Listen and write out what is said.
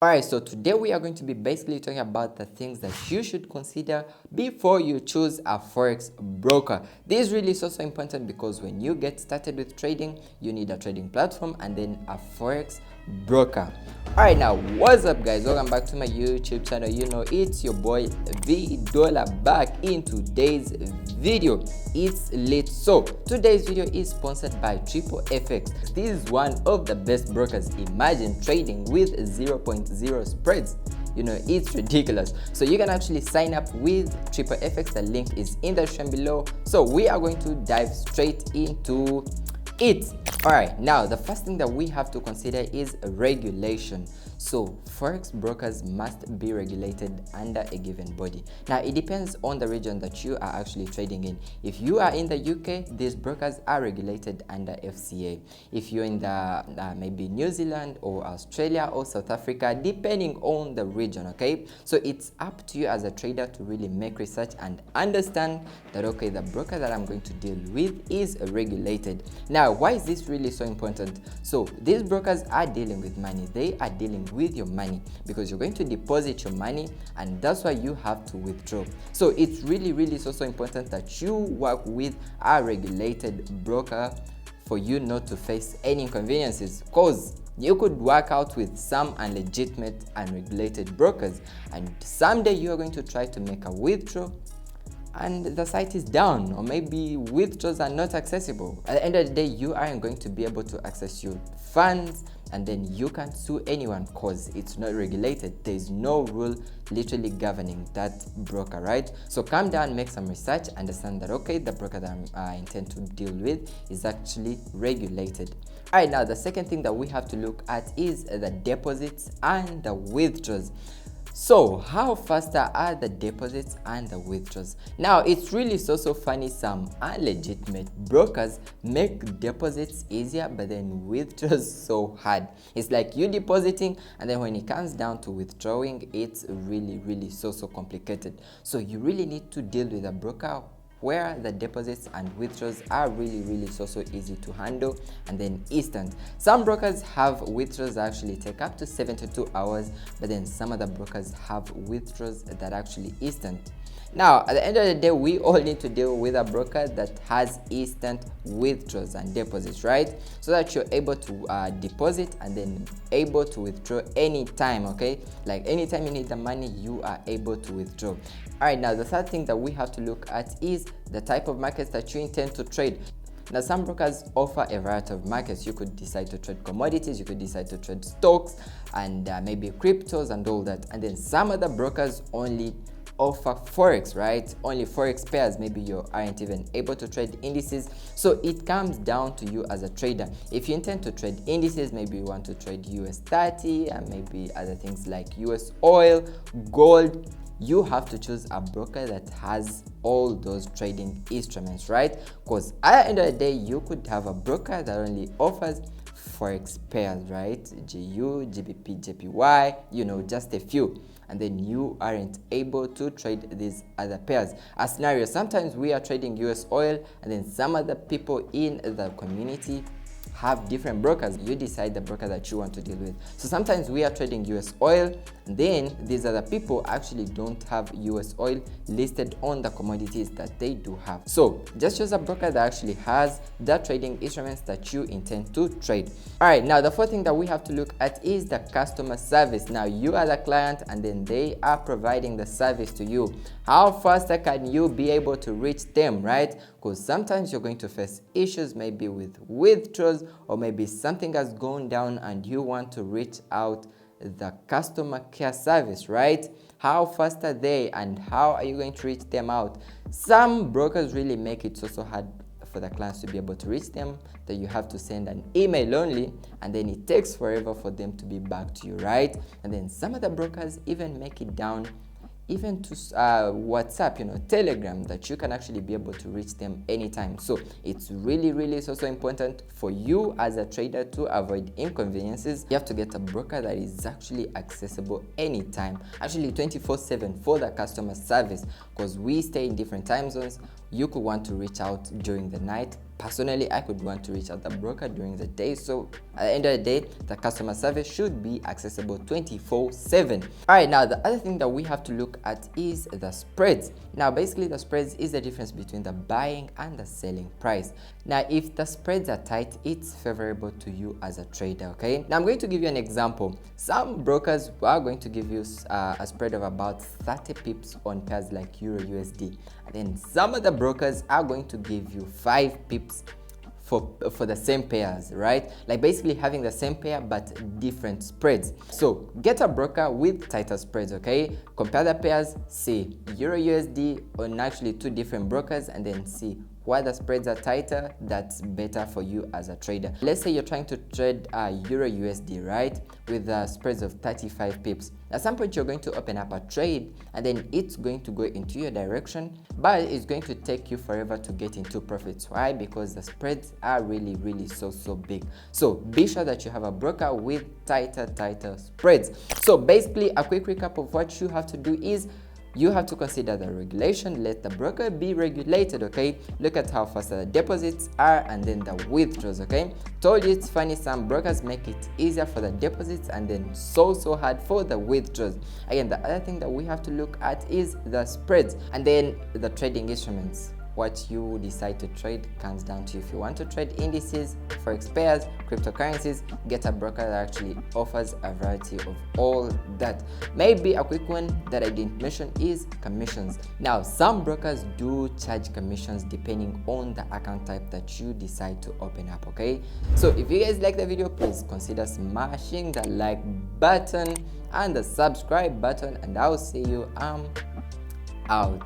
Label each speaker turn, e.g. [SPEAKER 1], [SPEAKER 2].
[SPEAKER 1] Alright, so today we are going to be basically talking about the things that you should consider before you choose a forex broker. This really is also important because when you get started with trading, you need a trading platform and then a forex broker. Alright, now what's up guys, welcome back to my YouTube channel. You know, it's your boy V Dollar back in today's video. It's lit. So today's video is sponsored by FX. This is one of the best brokers. Imagine trading with 0.0 spreads. You know, it's ridiculous. So you can actually sign up with FX. The link is in the description below. So we are going to dive straight into it. Alright, now the first thing that we have to consider is regulation. So forex brokers must be regulated under a given body. Now it depends on the region that you are actually trading in. If you are in the UK, these brokers are regulated under FCA. If you're in the maybe New Zealand or Australia or South Africa, depending on the region, okay? So it's up to you as a trader to really make research and understand that, okay, the broker that I'm going to deal with is regulated. Now, why is this really so important? So these brokers are dealing with money. They are dealing with your money because you're going to deposit your money and that's why you have to withdraw. So it's really so important that you work with a regulated broker for you not to face any inconveniences, because you could work out with some unlegitimate, unregulated brokers and someday you are going to try to make a withdrawal and the site is down, or maybe withdrawals are not accessible. At the end of the day, you aren't going to be able to access your funds, and then you can't sue anyone because it's not regulated. There is no rule literally governing that broker, right? So calm down, make some research, understand that, okay, the broker that I intend to deal with is actually regulated. All right, now the second thing that we have to look at is the deposits and the withdrawals. So how faster are the deposits and the withdrawals? Now it's really so funny, some illegitimate brokers make deposits easier but then withdrawals so hard. It's like you depositing and then when it comes down to withdrawing, it's really so complicated. So you really need to deal with a broker where the deposits and withdrawals are really so easy to handle and then instant. Some brokers have withdrawals that actually take up to 72 hours, but then some other brokers have withdrawals that actually instant. Now, at the end of the day, we all need to deal with a broker that has instant withdrawals and deposits, right? So that you're able to deposit and then able to withdraw anytime, okay? Like anytime you need the money, you are able to withdraw. All right, now the third thing that we have to look at is the type of markets that you intend to trade. Now, some brokers offer a variety of markets. You could decide to trade commodities, you could decide to trade stocks and maybe cryptos and all that. And then some other brokers only offer forex, right? Only forex pairs. Maybe you aren't even able to trade indices. So it comes down to you as a trader. If you intend to trade indices, maybe you want to trade US 30 and maybe other things like US oil, gold, you have to choose a broker that has all those trading instruments, right? Because at the end of the day, you could have a broker that only offers forex pairs, right? GU, GBP, JPY, you know, just a few, and then you aren't able to trade these other pairs. A scenario, sometimes we are trading US oil and then some other people in the community have different brokers. You decide the broker that you want to deal with. So sometimes we are trading US oil, and then these other people actually don't have US oil listed on the commodities that they do have. So just choose a broker that actually has the trading instruments that you intend to trade. All right, now the fourth thing that we have to look at is the customer service. Now you are the client and then they are providing the service to you. How faster can you be able to reach them, right? Because sometimes you're going to face issues maybe with withdrawals, or maybe something has gone down and you want to reach out the customer care service, right? How fast are they and how are you going to reach them out? Some brokers really make it so hard for the clients to be able to reach them that you have to send an email only and then it takes forever for them to be back to you, right? And then some of the brokers even make it down even to WhatsApp, you know, Telegram, that you can actually be able to reach them anytime. So it's really so important for you as a trader to avoid inconveniences. You have to get a broker that is actually accessible anytime, actually 24/7 for the customer service, because we stay in different time zones. you could want to reach out during the night. Personally, I could want to reach out the broker during the day. So at the end of the day, the customer service should be accessible 24/7. All right, now the other thing that we have to look at is the spreads. Now basically the spreads is the difference between the buying and the selling price. Now if the spreads are tight, it's favorable to you as a trader. Okay, now I'm going to give you an example. Some brokers are going to give you a spread of about 30 pips on pairs like Euro USD, and then some of the brokers are going to give you 5 pips for the same pairs, right? Like basically having the same pair but different spreads. So get a broker with tighter spreads. Okay, compare the pairs, see Euro USD on actually 2 different brokers, and then see why the spreads are tighter. That's better for you as a trader. Let's say you're trying to trade Euro USD, right, with spreads of 35 pips. At some point you're going to open up a trade, and then it's going to go into your direction, but it's going to take you forever to get into profits. Why? Because the spreads are really so big. So be sure that you have a broker with tighter spreads. So basically a quick recap of what you have to do is you have to consider the regulation, let the broker be regulated. Okay, look at how fast the deposits are and then the withdrawals. Okay, told you it's funny, some brokers make it easier for the deposits and then so hard for the withdrawals. Again, the other thing that we have to look at is the spreads, and then the trading instruments. What you decide to trade comes down to you. If you want to trade indices, forex pairs, cryptocurrencies, get a broker that actually offers a variety of all that. Maybe a quick one that I didn't mention is commissions. Now some brokers do charge commissions depending on the account type that you decide to open up. Okay, so if you guys like the video, please consider smashing the like button and the subscribe button, and I'll see you out.